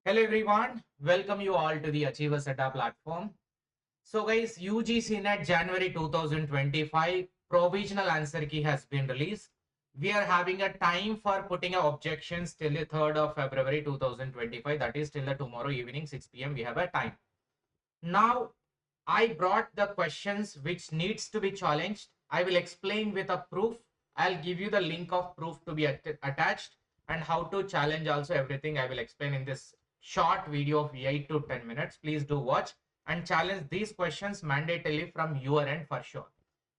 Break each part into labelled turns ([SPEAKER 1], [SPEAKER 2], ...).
[SPEAKER 1] Hello everyone, welcome you all to the Achievers Adda platform. So guys, UGC NET January 2025 provisional answer key has been released. We are having a time for putting our objections till the 3rd of February 2025. That is till the tomorrow evening 6 p.m. we have a time. Now, I brought the questions which needs to be challenged. I will explain with a proof. I'll give you the link of proof to be attached and how to challenge also everything I will explain in this short video of 8 to 10 minutes. Please do watch and challenge these questions mandatorily from your end for sure.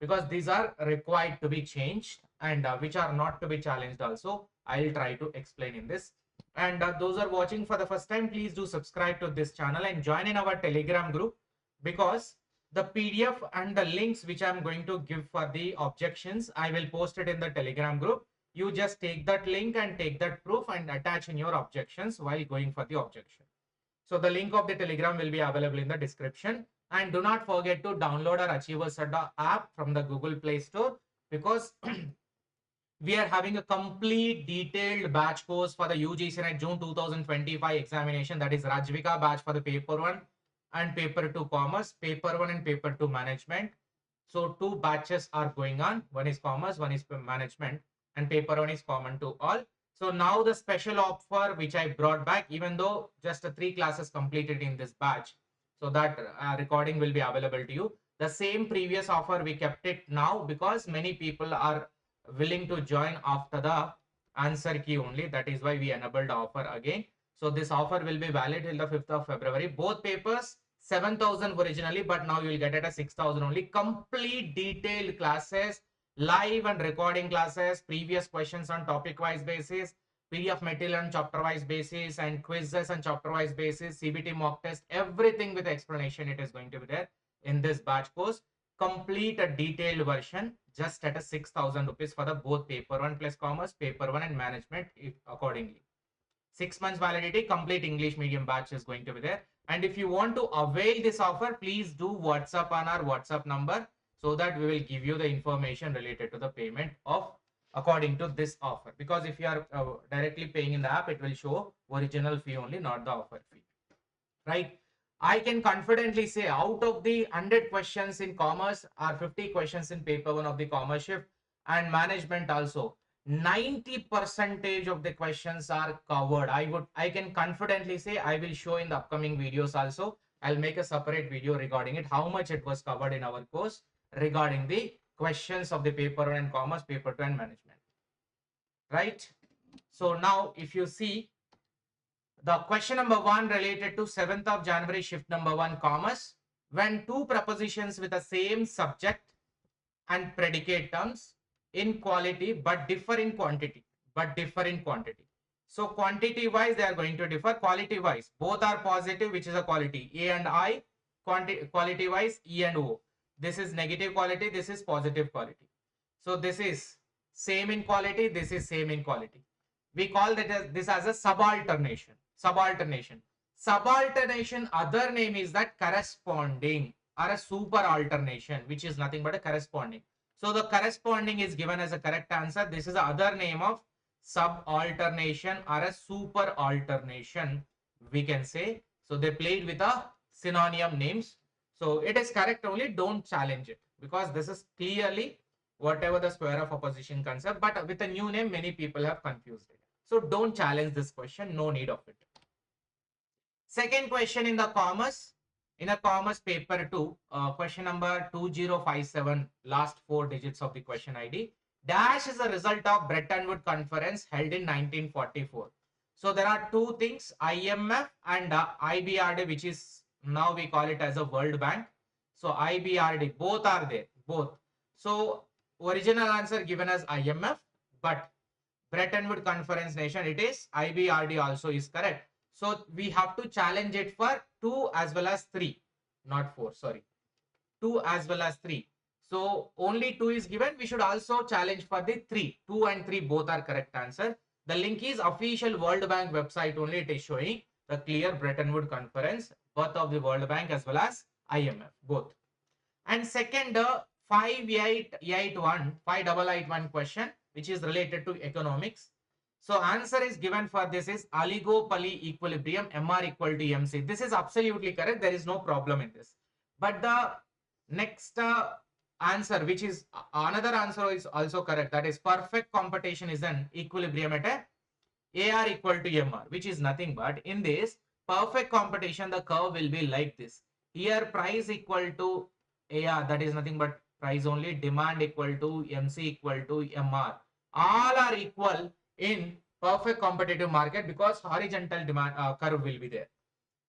[SPEAKER 1] Because these are required to be changed and which are not to be challenged also. I'll try to explain in this. And those are watching for the first time, please do subscribe to this channel and join in our Telegram group, because the PDF and the links which I'm going to give for the objections, I will post it in the Telegram group. You just take that link and take that proof and attach in your objections while going for the objection. So the link of the Telegram will be available in the description. And do not forget to download our Achievers Adda app from the Google Play Store, because we are having a complete detailed batch course for the UGC NET June 2025 examination. That is Rajvika batch for the paper 1 and paper 2 commerce, paper 1 and paper 2 management. So 2 batches are going on. One is commerce, one is management, and paper 1 is common to all. So now the special offer which I brought back, even though just 3 classes completed in this batch, so that recording will be available to you. The same previous offer we kept it now because many people are willing to join after the answer key only. That is why we enabled the offer again. So this offer will be valid till the 5th of February. Both papers 7,000 originally, but now you will get it at 6,000 only. Complete detailed classes, live and recording classes, previous questions on topic wise basis, PDF material on chapter wise basis, and quizzes on chapter wise basis, CBT mock test, everything with explanation. It is going to be there in this batch course. Complete a detailed version just at a 6,000 rupees for the both paper 1 plus commerce, paper 1 and management accordingly. 6 months validity, complete English medium batch is going to be there. And if you want to avail this offer, please do WhatsApp on our WhatsApp number, so that we will give you the information related to the payment of according to this offer. Because if you are directly paying in the app, it will show original fee only, not the offer fee, right? I can confidently say out of the 100 questions in commerce or 50 questions in paper 1 of the commerce shift and management also, 90% of the questions are covered. I can confidently say, I will show in the upcoming videos also. I'll make a separate video regarding it, how much it was covered in our course regarding the questions of the paper 1 and commerce, paper 2 and management, right? So now if you see, the question number 1 related to 7th of January shift number 1 commerce, when 2 prepositions with the same subject and predicate terms in quality but differ in quantity, So quantity wise they are going to differ, quality wise both are positive, which is a quality A and I, quality wise E and O. This is negative quality, this is positive quality. So this is same in quality, this is same in quality. We call this as a subalternation. Subalternation, other name is that corresponding or a super alternation, which is nothing but a corresponding. So the corresponding is given as a correct answer. This is the other name of subalternation or a super alternation, we can say. So they played with a synonym names. So it is correct only, don't challenge it, because this is clearly whatever the square of opposition concept, but with a new name, many people have confused it. So don't challenge this question, no need of it. Second question in the commerce, in a commerce paper 2, question number 2057, last 4 digits of the question ID. Dash is a result of Bretton Woods conference held in 1944. So there are 2 things, IMF and IBRD, which is now we call it as a World Bank. So IBRD, both are there, both. So original answer given as IMF, but Bretton Woods conference nation, it is IBRD also is correct. So we have to challenge it for 2 as well as 3, not 4, sorry. 2 as well as 3. So only 2 is given. We should also challenge for the 3. 2 and 3 both are correct answer. The link is official World Bank website only. It is showing the clear Bretton Woods conference, both of the World Bank as well as IMF, both. And second, 5881 question, which is related to economics. So answer is given for this is oligopoly equilibrium, MR equal to MC. This is absolutely correct. There is no problem in this. But the next answer, which is another answer, is also correct. That is perfect competition is an equilibrium at a AR equal to MR, which is nothing but in this perfect competition, the curve will be like this. Here price equal to AR, that is nothing but price only, demand equal to MC equal to MR. All are equal in perfect competitive market because horizontal demand curve will be there.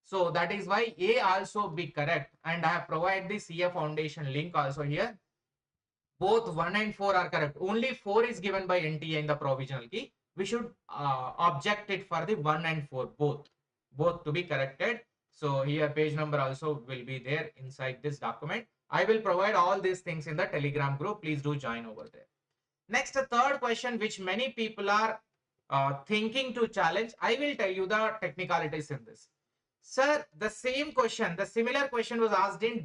[SPEAKER 1] So that is why A also be correct, and I have provided the CA foundation link also here. Both 1 and 4 are correct. Only 4 is given by NTA in the provisional key. We should object it for the 1 and 4, both to be corrected. So here page number also will be there inside this document. I will provide all these things in the Telegram group. Please do join over there. Next, a third question which many people are thinking to challenge. I will tell you the technicalities in this. Sir, the same question, the similar question was asked in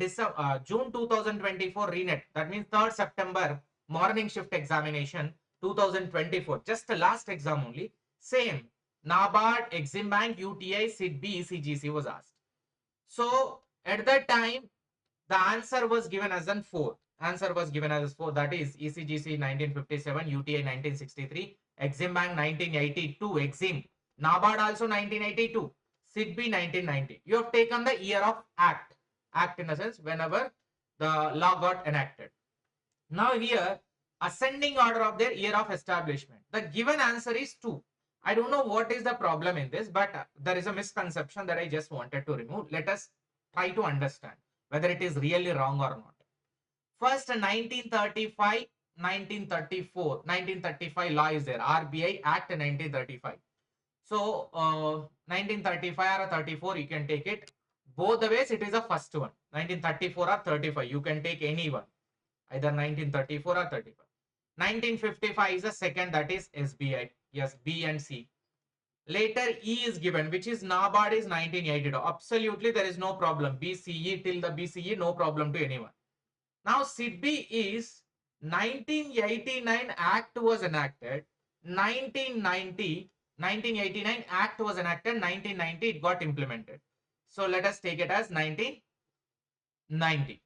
[SPEAKER 1] June 2024 RENET. That means 3rd September morning shift examination 2024. Just the last exam only. Same. NABARD, Exim Bank, UTI, 𝐻𝐮𝐫 𝐓𝐨𝐩 was asked. So at that time, the answer was given as an 4. Answer was given as 4. That is ECGC 1957, UTI 1963, Exim Bank 1982, Exim. NABARD also 1982. 𝐻𝐮𝐫 1990. You have taken the year of act. Act in a sense whenever the law got enacted. Now here, ascending order of their year of establishment. The given answer is 2. I don't know what is the problem in this, but there is a misconception that I just wanted to remove. Let us try to understand whether it is really wrong or not. First, 1935, 1934, 1935 law is there. RBI Act 1935. So 1935 or 34, you can take it. Both the ways, it is the first one. 1934 or 35, you can take any one. Either 1934 or 35. 1955 is the second, that is SBI. Yes, B and C. Later E is given, which is NABARD is 1982. Absolutely, there is no problem. BCE till the BCE, no problem to anyone. Now 𝐻𝐮𝐫 is 1989 Act was enacted. 1989 Act was enacted. 1990 it got implemented. So let us take it as 1990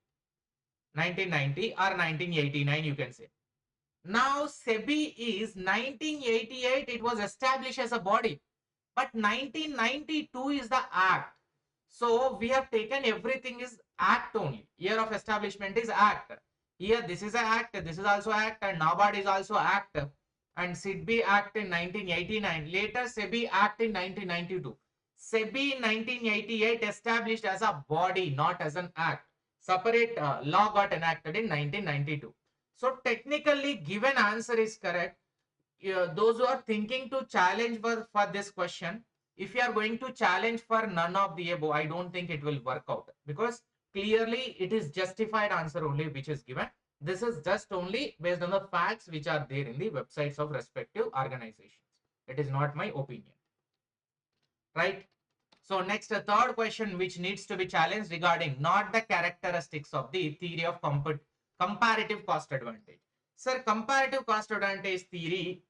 [SPEAKER 1] or 1989, you can say. Now SEBI is 1988, it was established as a body, but 1992 is the Act. So we have taken everything is Act only. Year of establishment is Act. Here this is an Act, this is also Act, and NABARD is also Act. And 𝐻𝐮𝐵 Act in 1989. Later SEBI Act in 1992. SEBI in 1988 established as a body, not as an act. Separate law got enacted in 1992. So technically given answer is correct. Those who are thinking to challenge for this question, if you are going to challenge for none of the above, I don't think it will work out, because clearly it is justified answer only which is given. This is just only based on the facts which are there in the websites of respective organizations. It is not my opinion. Right? So next, a third question which needs to be challenged regarding not the characteristics of the theory of comparative cost advantage. Sir, comparative cost advantage theory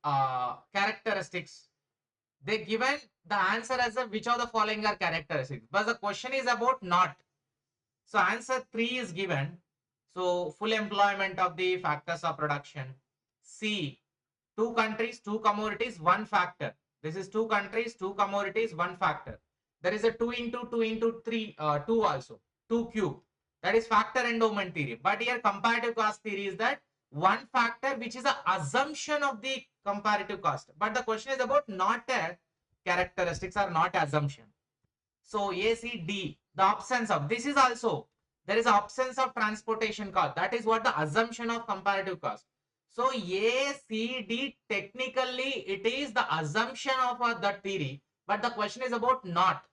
[SPEAKER 1] characteristics, they given the answer as a which of the following are characteristics, but the question is about not. So answer 3 is given. So full employment of the factors of production. C, 2 countries, 2 commodities, 1 factor. This is 2 countries, 2 commodities, 1 factor. There is a 2 into 2 into 3, 2 also, 2 cube. That is factor endowment theory. But here comparative cost theory is that 1 factor which is an assumption of the comparative cost. But the question is about not a characteristics or not assumption. So A, C, D, the absence of, this is also, there is absence of transportation cost. That is what the assumption of comparative cost. So A, C, D, technically it is the assumption of that theory, but the question is about not.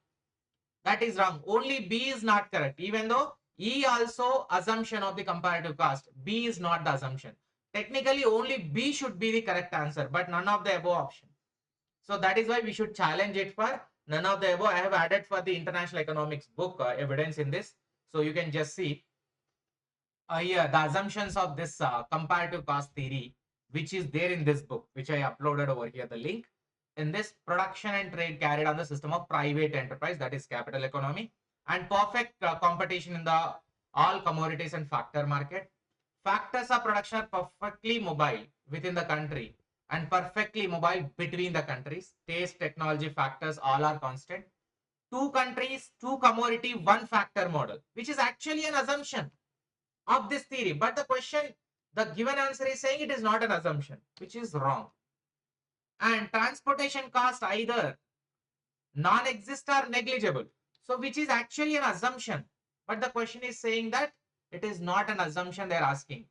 [SPEAKER 1] That is wrong. Only B is not correct. Even though E also assumption of the comparative cost, B is not the assumption. Technically only B should be the correct answer, but none of the above option. So that is why we should challenge it for none of the above. I have added for the international economics book evidence in this. So you can just see here the assumptions of this comparative cost theory, which is there in this book, which I uploaded over here, the link. in this production and trade carried on the system of private enterprise, that is capital economy, and perfect competition in the all commodities and factor market. Factors of production are perfectly mobile within the country and perfectly mobile between the countries. Taste, technology, factors all are constant. Two countries, two commodity, one factor model, which is actually an assumption of this theory. But the question, the given answer is saying it is not an assumption, which is wrong. And transportation cost either non-exist or negligible. So which is actually an assumption. But the question is saying that it is not an assumption they are asking.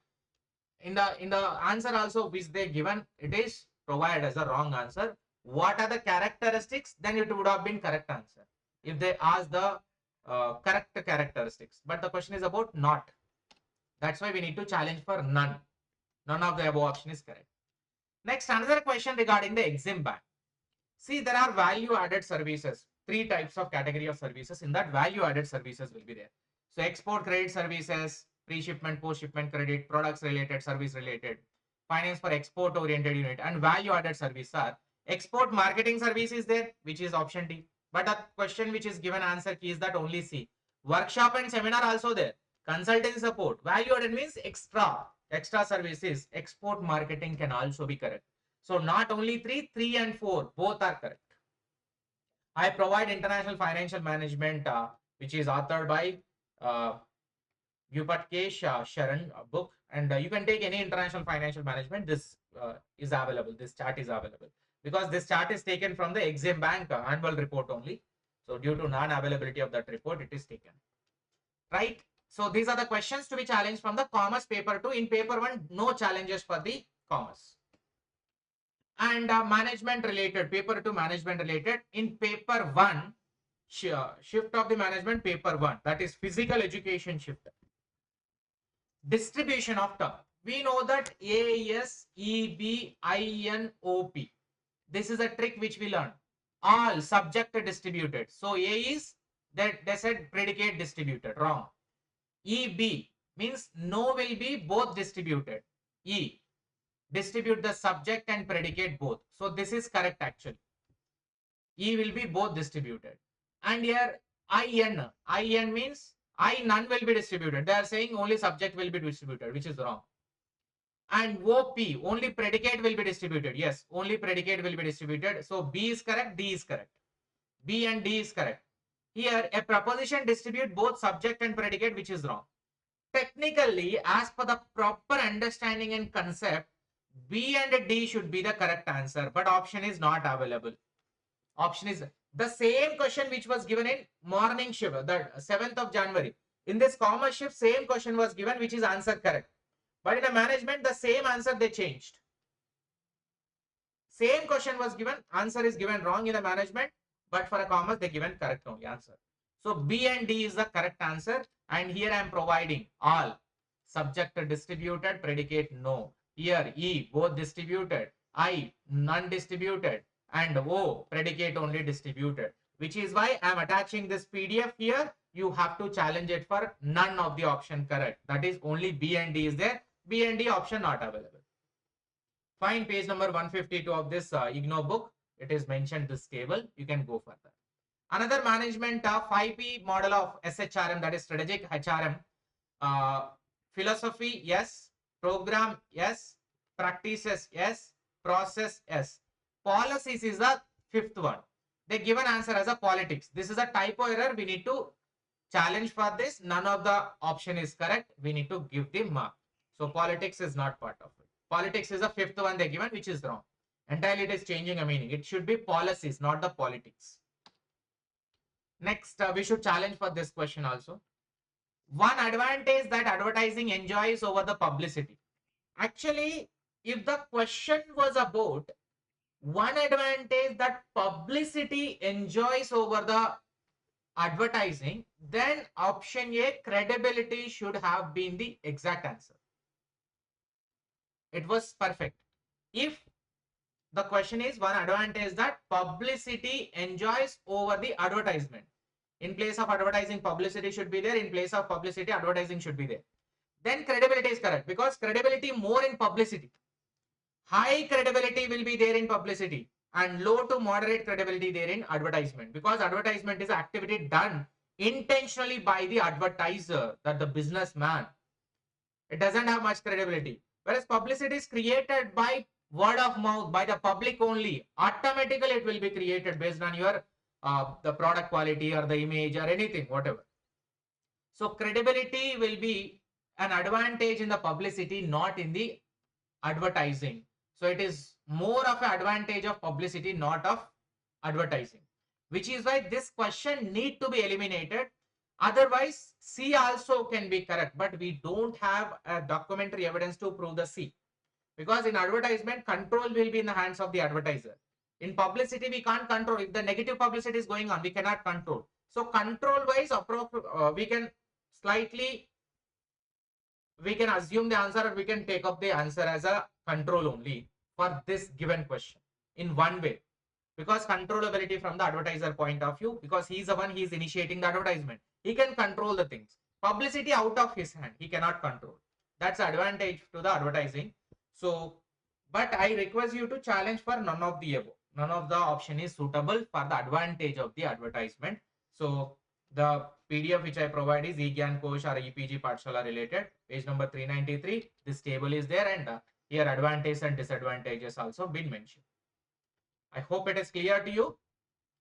[SPEAKER 1] In the answer also which they given, it is provided as a wrong answer. What are the characteristics? Then it would have been correct answer if they ask the correct characteristics. But the question is about not. That's why we need to challenge for none. None of the above option is correct. Next, another question regarding the Exim ban. See, there are value added services. Three types of category of services. In that, value added services will be there. So export credit services, pre-shipment, post-shipment credit, products related, service related, finance for export oriented unit, and value added service are export marketing service is there, which is option D. But the question which is given answer key is that only C. Workshop and seminar also there. Consulting support. Value added means extra services. Export marketing can also be correct. So not only 3 and 4, both are correct. I provide international financial management, which is authored by 𝐴𝐮𝐫 book, and you can take any international financial management. This is available. This chart is available because this chart is taken from the Exim Bank annual report only. So due to non-availability of that report, it is taken. Right. So these are the questions to be challenged from the commerce paper 2. In paper 1, no challenges for the commerce. And management related, paper 2 management related. In paper 1, shift of the management, paper 1, that is physical education shift. Distribution of term. We know that ASEBINOP. This is a trick which we learned. All subject distributed. So A is that they said predicate distributed. Wrong. EB means no will be both distributed. E, distribute the subject and predicate both. So this is correct actually. E will be both distributed. And here IN means I none will be distributed. They are saying only subject will be distributed, which is wrong. And OP, only predicate will be distributed. Yes, only predicate will be distributed. So B is correct, D is correct. B and D is correct. Here, a proposition distribute both subject and predicate, which is wrong. Technically, as per the proper understanding and concept, B and D should be the correct answer, but option is not available. Option is the same question which was given in morning shift, the 7th of January. In this commerce shift, same question was given, which is answer correct. But in a management, the same answer they changed. Same question was given, answer is given wrong in the management, but for a commerce, they given correct only answer. So B and D is the correct answer. And here I am providing all subject distributed, predicate no. Here E both distributed, I none distributed, and O predicate only distributed. Which is why I am attaching this PDF here. You have to challenge it for none of the option correct. That is only B and D is there. B and D option not available. Find page number 152 of this IGNO book. It is mentioned this table. You can go further. Another management 5P model of SHRM, that is strategic HRM. Philosophy, yes. Program, yes. Practices, yes. Process, yes. Policies is the 5th one. They give an answer as a politics. This is a typo error. We need to challenge for this. None of the option is correct. We need to give the mark. So politics is not part of it. Politics is the 5th one they given, which is wrong. Entirely it is changing a meaning. It should be policies, not the politics. Next, we should challenge for this question also. One advantage that advertising enjoys over the publicity. Actually, if the question was about one advantage that publicity enjoys over the advertising, then option A, credibility, should have been the exact answer. It was perfect. If the question is one advantage that publicity enjoys over the advertisement. In place of advertising, publicity should be there. In place of publicity, advertising should be there. Then credibility is correct because credibility more in publicity. High credibility will be there in publicity. and low to moderate credibility there in advertisement, because advertisement is activity done intentionally by the advertiser, that the businessman. It doesn't have much credibility. Whereas publicity is created by word of mouth, by the public only. Automatically it will be created based on your the product quality or the image or anything, whatever. So credibility will be an advantage in the publicity, not in the advertising. So it is more of an advantage of publicity, not of advertising, which is why this question need to be eliminated. Otherwise, C also can be correct, but we don't have a documentary evidence to prove the C, because in advertisement, control will be in the hands of the advertiser. In publicity, we can't control. If the negative publicity is going on, we cannot control. So control wise, we can slightly, we can assume the answer, or we can take up the answer as a control only for this given question in one way, because controllability from the advertiser point of view, because he's the one, he's initiating the advertisement, he can control the things. Publicity out of his hand, he cannot control. That's advantage to the advertising. So but I request you to challenge for none of the above. None of the option is suitable for the advantage of the advertisement. So the PDF which I provide is 𝐬𝐵 𝐂𝐚𝐥𝐥 or EPG Pathshala related, page number 393. This table is there, and here advantages and disadvantages also been mentioned. I hope it is clear to you.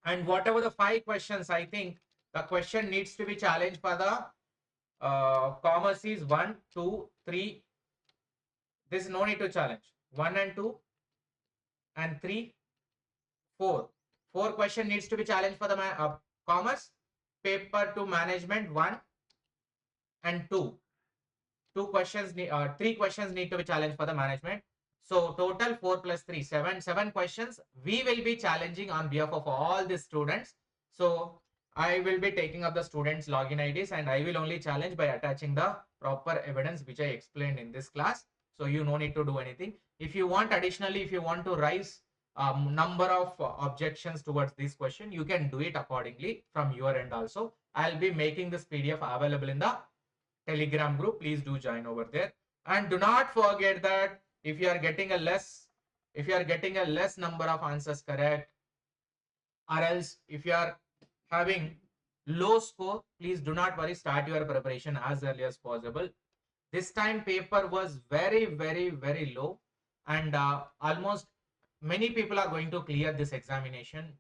[SPEAKER 1] And whatever the 5 questions, I think the question needs to be challenged for the commerce is 1, 2, 3. This is no need to challenge. 1 and 2 and 3, 4. 4 question needs to be challenged for the commerce. Paper to management 1 and 2. 3 questions need to be challenged for the management. So total 4 plus 3, 7 questions we will be challenging on behalf of all the students. So I will be taking up the students' login IDs, and I will only challenge by attaching the proper evidence which I explained in this class. So you no need to do anything. If you want additionally, if you want to raise number of objections towards this question, you can do it accordingly from your end also. I'll be making this PDF available in the Telegram group. Please do join over there. And do not forget that if you are getting a less number of answers correct, or else if you are having low score, please do not worry, start your preparation as early as possible. This time paper was very, very, very low, and almost many people are going to clear this examination.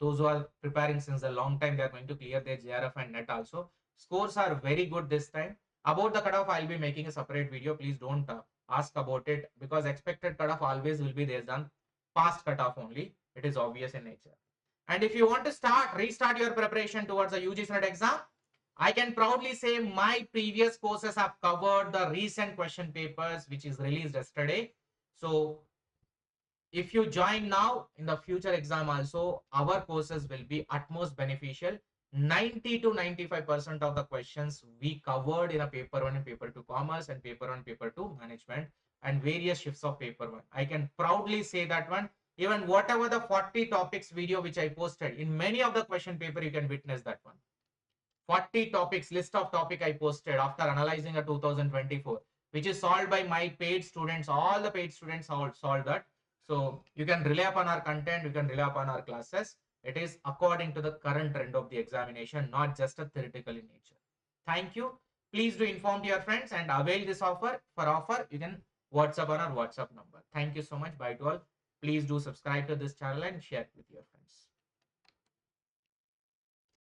[SPEAKER 1] Those who are preparing since a long time, they are going to clear their JRF and NET also. Scores are very good this time. About the cutoff, I'll be making a separate video. Please don't ask about it, because expected cutoff always will be based on past cutoff only. It is obvious in nature. And if you want to restart your preparation towards the UGC NET exam, I can proudly say my previous courses have covered the recent question papers which is released yesterday. So if you join now, in the future exam also, our courses will be utmost beneficial. 90 to 95% of the questions we covered in a paper 1 and paper 2 commerce, and paper 1, paper 2 management, and various shifts of paper 1. I can proudly say that one. Even whatever the 40 topics video which I posted, in many of the question paper, you can witness that one. 40 topics, list of topic I posted after analyzing a 2024, which is solved by my paid students. All the paid students solved that. So you can rely upon our content, you can rely upon our classes. It is according to the current trend of the examination, not just a theoretical in nature. Thank you. Please do inform to your friends and avail this offer. For offer, you can WhatsApp on our WhatsApp number. Thank you so much. Bye to all. Please do subscribe to this channel and share it with your friends.